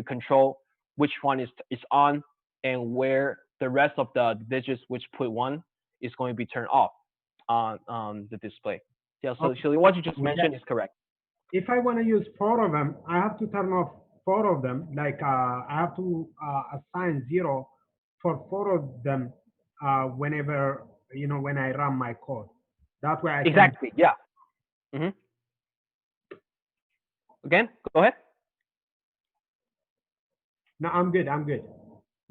to control which one is on and where the rest of the digits which put one is going to be turned off on the display. Yeah, so, Okay. so what you just With that, mentioned is correct. if I want to use four of them, I have to turn off four of them. Like I have to assign zero for four of them whenever when I run my code. That way I can. Exactly. Yeah. hmm Again, go ahead. No, I'm good. I'm good.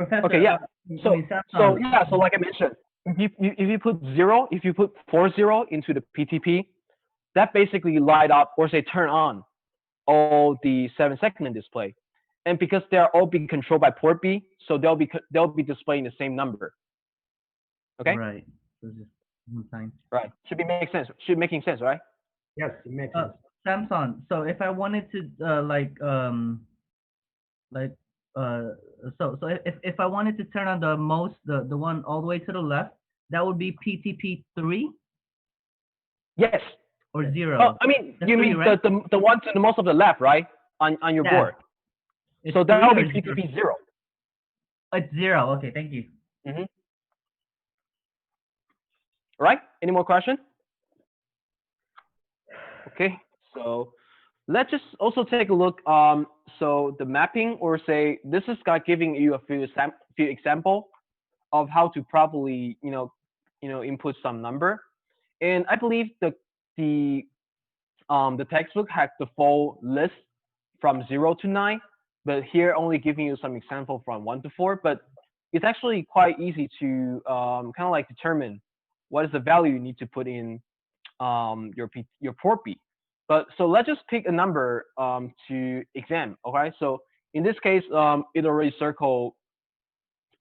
Okay. Professor, Yeah. I So mean, so Samson. yeah. So like I mentioned, if you put zero, if you put 40 into the PTP, that basically light up or say turn on all the 7 segment display. And because they're all being controlled by port B, so they'll be displaying the same number. Okay? Right. So just one time. Right. Should be making sense. Should be making sense, right? Yes, it makes Uh, sense. Samson. So if I wanted to like uh so if I wanted to turn on the one all the way to the left, that would be PTP 3 Yes. or Oh, 0. I mean, That's you 3, mean right? the one to the most of the left, right? On your Yeah. board. It's So that'll 3 be or 0. PTP 0. It's 0. Okay, thank you. Mm-hmm. Right? Any more question? Okay. So let's just also take a look. So the mapping, or say this is got giving you a few example of how to properly, input some number. And I believe the textbook has the full list from 0 to 9, but here only giving you some example from 1 to 4. But it's actually quite easy to kind of like determine what is the value you need to put in your port B. But so let's just pick a number to exam. Okay, so in this case, it already circled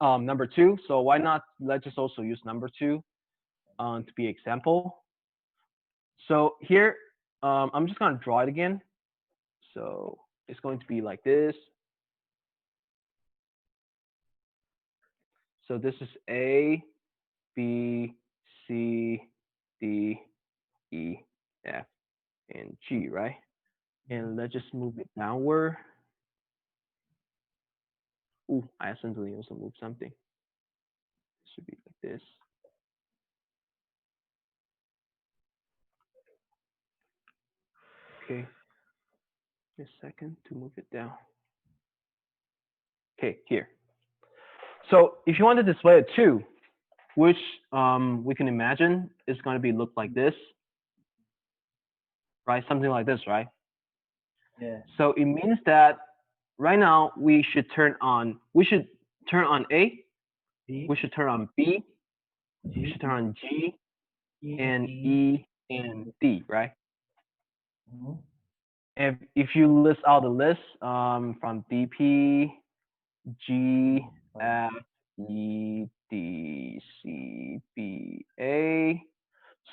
number 2. So why not? Let's just also use number 2 to be example. So here, I'm just gonna draw it again. So it's going to be like this. So this is A, B, C, D, E, F, and G, right? And let's just move it downward. Ooh, I accidentally also moved something. It should be like this. Okay, just a second to move it down. Okay, here. So if you want to display a 2, which we can imagine is going to be look like this, right? Something like this, right? Yeah. So it means that right now we should turn on A, B, we should turn on B, we G, should turn on G, E, and E. E and D, right? Mhm. And if you list out the list from DP, G, F, E, D, C, B, A.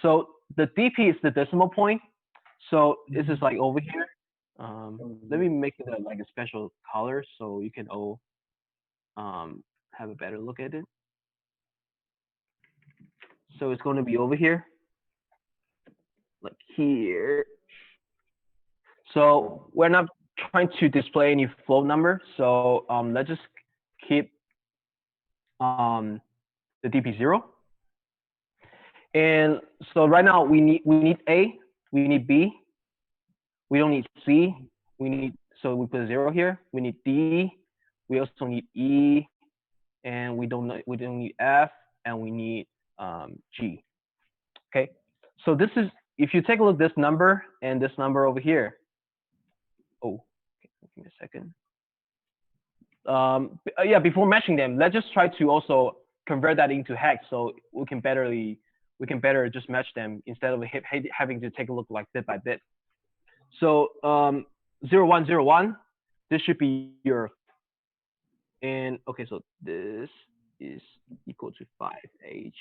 So the DP is the decimal point. So this is like over here. Let me make it like a special color so you can all have a better look at it. So it's going to be over here, like here. So we're not trying to display any float number. So let's just keep the DP0. And so right now we need A, we need B, we don't need C, so we put 0 here. We need D, we also need E, and we don't need F, and we need G. Okay, so this is, if you take a look at this number and this number over here. Oh, okay, give me a second. Yeah, before matching them, let's just try to also convert that into hex so we can better just match them instead of having to take a look like bit by bit. So 0101, this should be your, and okay, so this is equal to 5H.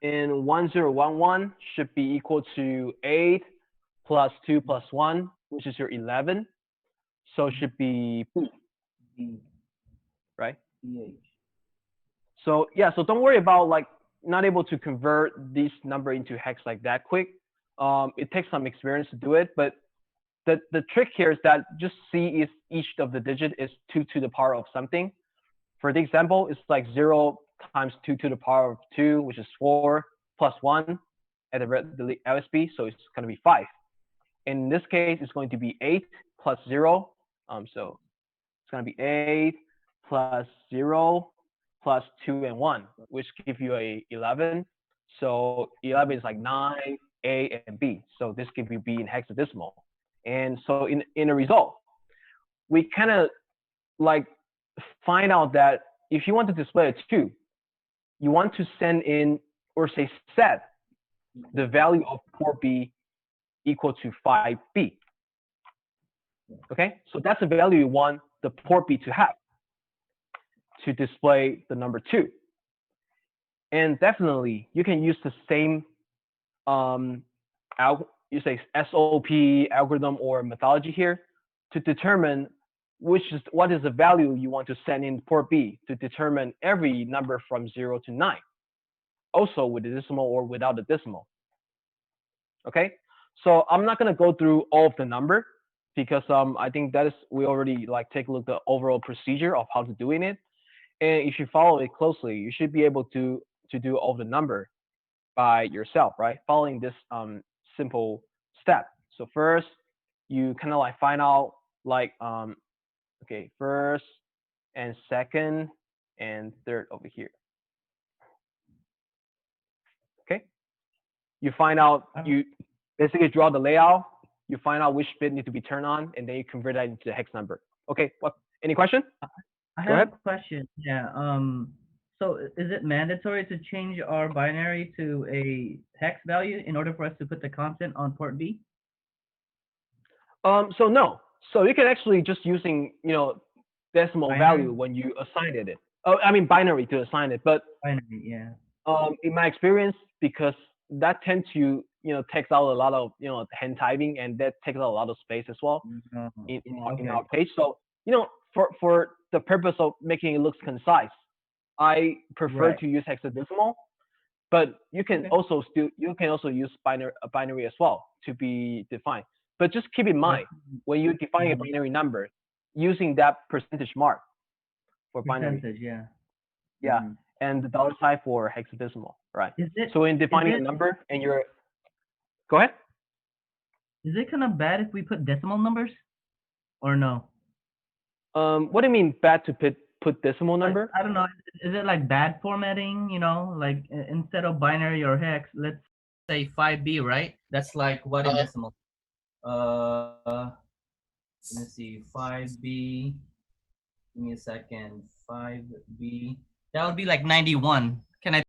And 1011 should be equal to 8 plus 2 plus 1, which is your 11. So it should be B, E. right? EH. So yeah, so don't worry about like not able to convert this number into hex like that quick. It takes some experience to do it, but the trick here is that just see if each of the digit is 2 to the power of something. For the example, it's like 0 times 2 to the power of 2, which is 4, plus 1 at the LSB, so it's going to be 5. In this case, it's going to be 8 plus 0. So it's going to be 8 plus 0 plus 2 and 1, which give you a 11. So 11 is like 9, A, and B. So this gives you B in hexadecimal. And so in a result, we kind of like find out that if you want to display a 2, you want to send in, or say set, the value of port B equal to 5B. Okay, so that's the value you want the port B to have to display the number 2. And definitely, you can use the same you say SOP algorithm or methodology here to determine what is the value you want to send in port B to determine every number from 0 to 9, also with the decimal or without the decimal. Okay, so I'm not going to go through all of the number because I think that is we already like take a look at the overall procedure of how to doing it. And if you follow it closely, you should be able to do all the number by yourself, right? Following this simple step. So first, you kind of like find out like okay, first and second and third over here. Okay, you find out, you basically draw the layout, you find out which bit need to be turned on, and then you convert that into a hex number. Okay, what? Any question? I have a question. Yeah. So is it mandatory to change our binary to a hex value in order for us to put the content on port B? So no. So you can actually just using decimal Binary? value when you assign it. Oh, I mean binary to assign it, but Binary, yeah. in my experience, because that tends to takes out a lot of hand typing, and that takes out a lot of space as well in our page. So for the purpose of making it look concise, I prefer to use hexadecimal, but you can also use binary as well to be defined. But just keep in mind when you define a binary number, using that percentage mark for binary. Percentage, yeah. Yeah, and the dollar sign for hexadecimal, right? So in defining a number, and go ahead. Is it kind of bad if we put decimal numbers, or no? What do you mean bad to put decimal number? I don't know. Is it like bad formatting? Like instead of binary or hex, let's say 5B, right? That's like what in decimal? Let me see. 5B. Give me a second. 5B. That would be like 91. Can I